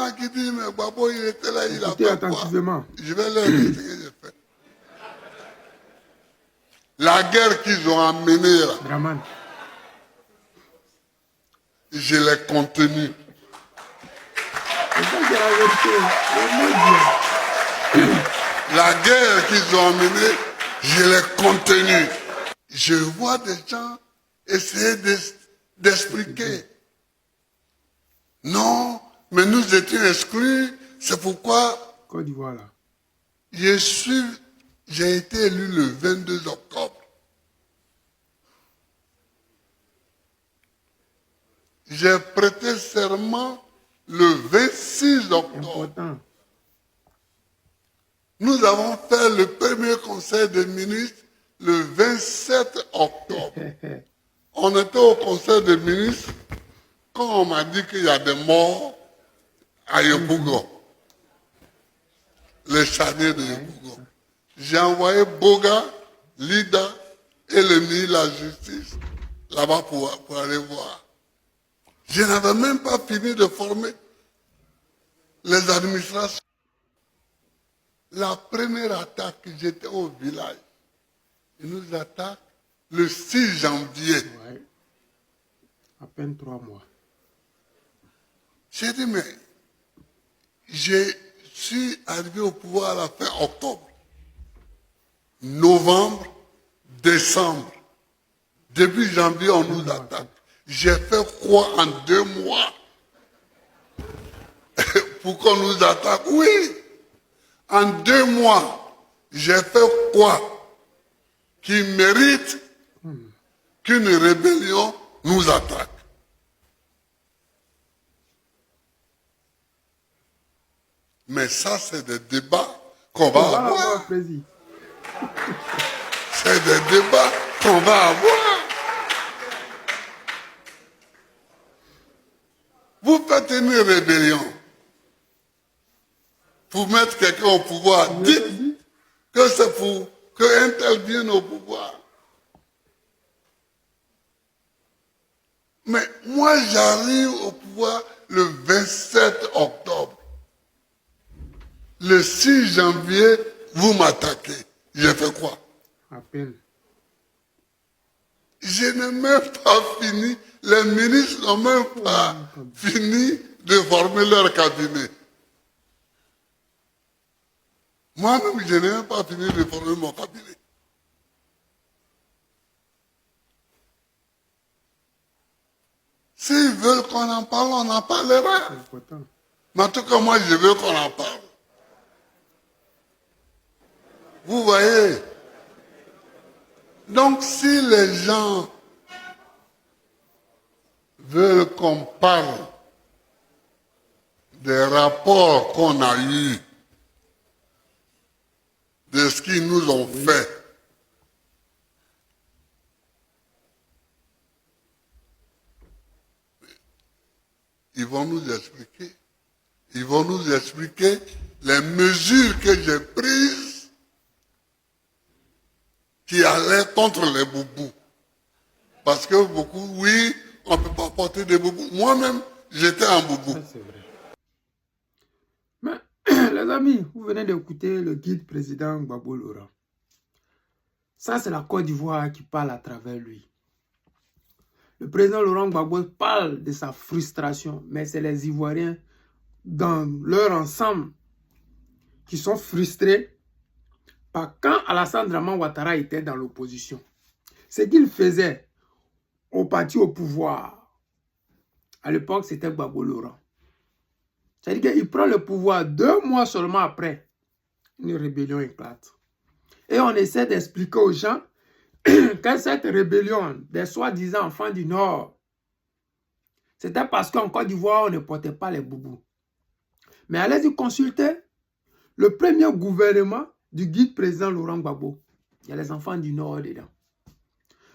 a qui dit, mais Babo, il était là, il a Écoutez fait quoi? attentivement. Je vais leur dire ce que j'ai fait. La guerre qu'ils ont amenée là, Draman. je l'ai contenue. C'est ça qui est la vérité. Le mot Dieu. La guerre qu'ils ont amenée, je l'ai contenue. Je vois des gens essayer d'expliquer. Non, mais nous étions exclus. C'est pourquoi Côte d'Ivoire là. j'ai été élu le 22 octobre. J'ai prêté serment le 26 octobre. Important. Nous avons fait le premier conseil des ministres le 27 octobre. On était au conseil des ministres quand on m'a dit qu'il y a des morts à Yopougon. Les charniers de Yopougon. J'ai envoyé Boga, Lida et le ministre de la Justice là-bas pour aller voir. Je n'avais même pas fini de former les administrations. La première attaque, j'étais au village. Ils nous attaquent le 6 janvier. Ouais. À peine 3 mois. J'ai dit, mais je suis arrivé au pouvoir à la fin octobre, novembre, décembre. Début janvier, on nous attaque. J'ai fait quoi en 2 mois pour qu'on nous attaque? Oui, en 2 mois, j'ai fait quoi qui mérite qu'une rébellion nous attaque? Mais ça, c'est des débats qu'on va avoir. C'est des débats qu'on va avoir. Vous faites une rébellion pour mettre quelqu'un au pouvoir. Dites que c'est pour qu'un tel vienne au pouvoir. Mais moi, j'arrive au pouvoir le 27 octobre. Le 6 janvier, vous m'attaquez. J'ai fait quoi? À peine. Je n'ai même pas fini. Les ministres n'ont même pas fini de former leur cabinet. Moi-même, je n'ai même pas fini de former mon cabinet. S'ils veulent qu'on en parle, on en parlera. Mais en tout cas, moi, je veux qu'on en parle. Vous voyez? Donc, si les gens veulent qu'on parle des rapports qu'on a eus, de ce qu'ils nous ont fait, ils vont nous expliquer. Ils vont nous expliquer les mesures que j'ai prises qui allaient contre les boubous. Parce que beaucoup, oui, on ne peut pas porter des boubous. Moi-même, j'étais un boubou. C'est vrai. Mais, les amis, vous venez d'écouter le guide président Gbagbo Laurent. Ça, c'est la Côte d'Ivoire qui parle à travers lui. Le président Laurent Gbagbo parle de sa frustration, mais c'est les Ivoiriens dans leur ensemble qui sont frustrés par quand Alassane Draman Ouattara était dans l'opposition. Ce qu'il faisait au parti au pouvoir, à l'époque, c'était Gbagbo Laurent. C'est-à-dire qu'il prend le pouvoir 2 mois seulement après, une rébellion éclate. Et on essaie d'expliquer aux gens que cette rébellion des soi-disant enfants du Nord, c'était parce qu'en Côte d'Ivoire, on ne portait pas les boubous. Mais allez-y consulter le premier gouvernement du guide président Laurent Gbagbo. Il y a les enfants du Nord dedans.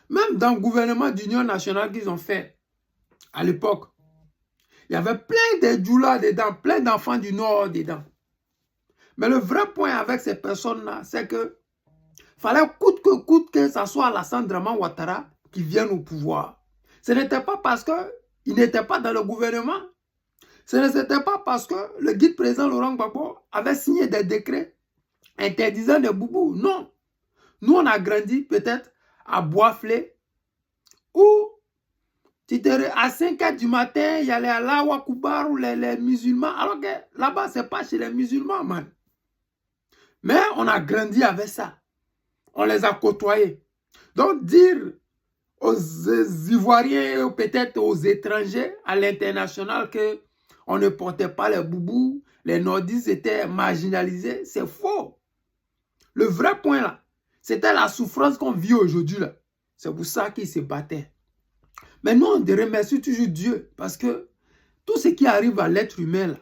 Même dans le gouvernement d'Union nationale qu'ils ont fait à l'époque, il y avait plein de djoulas dedans, plein d'enfants du Nord dedans. Mais le vrai point avec ces personnes-là, c'est que fallait coûte que ça soit Alassane Draman Ouattara qui vienne au pouvoir. Ce n'était pas parce qu'il n'était pas dans le gouvernement. Ce n'était pas parce que le guide président Laurent Gbagbo avait signé des décrets interdisant les boubous. Non. Nous, on a grandi peut-être à Boisflé, où à 5 h du matin, il y a les Alawa Koubar ou les musulmans. Alors que là-bas, ce n'est pas chez les musulmans, man. Mais on a grandi avec ça. On les a côtoyés. Donc, dire aux Ivoiriens ou peut-être aux étrangers à l'international qu'on ne portait pas les boubous, les nordistes étaient marginalisés, c'est faux. Le vrai point là, c'était la souffrance qu'on vit aujourd'hui là. C'est pour ça qu'ils se battaient. Mais nous, on remercie toujours Dieu parce que tout ce qui arrive à l'être humain là,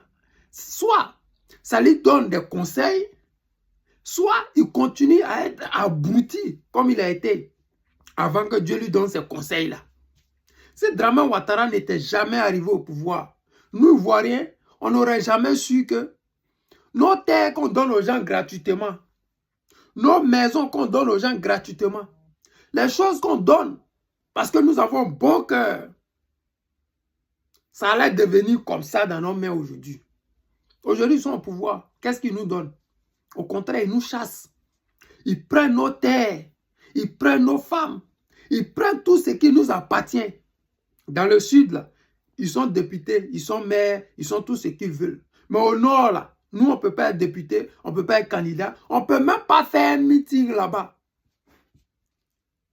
soit ça lui donne des conseils, soit il continue à être abruti comme il a été avant que Dieu lui donne ces conseils-là. Si Dramane Ouattara n'était jamais arrivé au pouvoir, nous, Ivoiriens, on n'aurait jamais su que nos terres qu'on donne aux gens gratuitement, nos maisons qu'on donne aux gens gratuitement, les choses qu'on donne parce que nous avons bon cœur, ça allait devenir comme ça dans nos mains aujourd'hui. Aujourd'hui, ils sont au pouvoir. Qu'est-ce qu'ils nous donnent? Au contraire, ils nous chassent. Ils prennent nos terres, ils prennent nos femmes, ils prennent tout ce qui nous appartient. Dans le sud, là, ils sont députés, ils sont maires, ils sont tout ce qu'ils veulent. Mais au nord, là, nous, on ne peut pas être député, on ne peut pas être candidat, on ne peut même pas faire un meeting là-bas.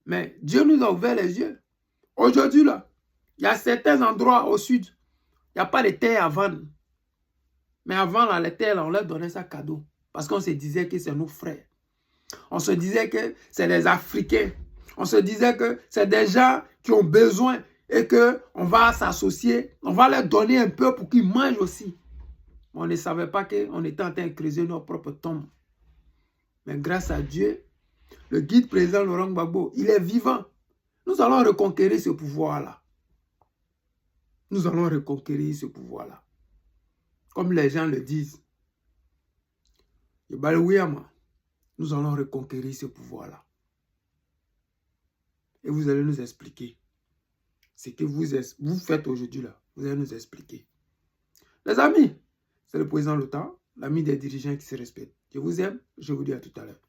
Mais Dieu nous a ouvert les yeux. Aujourd'hui, là, il y a certains endroits au sud, il n'y a pas de terre à vendre. Mais avant, là, les terres, là, on leur donnait ça cadeau. Parce qu'on se disait que c'est nos frères. On se disait que c'est les Africains. On se disait que c'est des gens qui ont besoin et qu'on va s'associer. On va leur donner un peu pour qu'ils mangent aussi. On ne savait pas qu'on était en train de creuser nos propres tombes. Mais grâce à Dieu, le guide président Laurent Gbagbo, il est vivant. Nous allons reconquérir ce pouvoir-là. Nous allons reconquérir ce pouvoir-là. Comme les gens le disent. Nous allons reconquérir ce pouvoir-là. Et vous allez nous expliquer ce que vous faites aujourd'hui là. Vous allez nous expliquer. Les amis, c'est le président Lotan, l'ami des dirigeants qui se respectent. Je vous aime, je vous dis à tout à l'heure.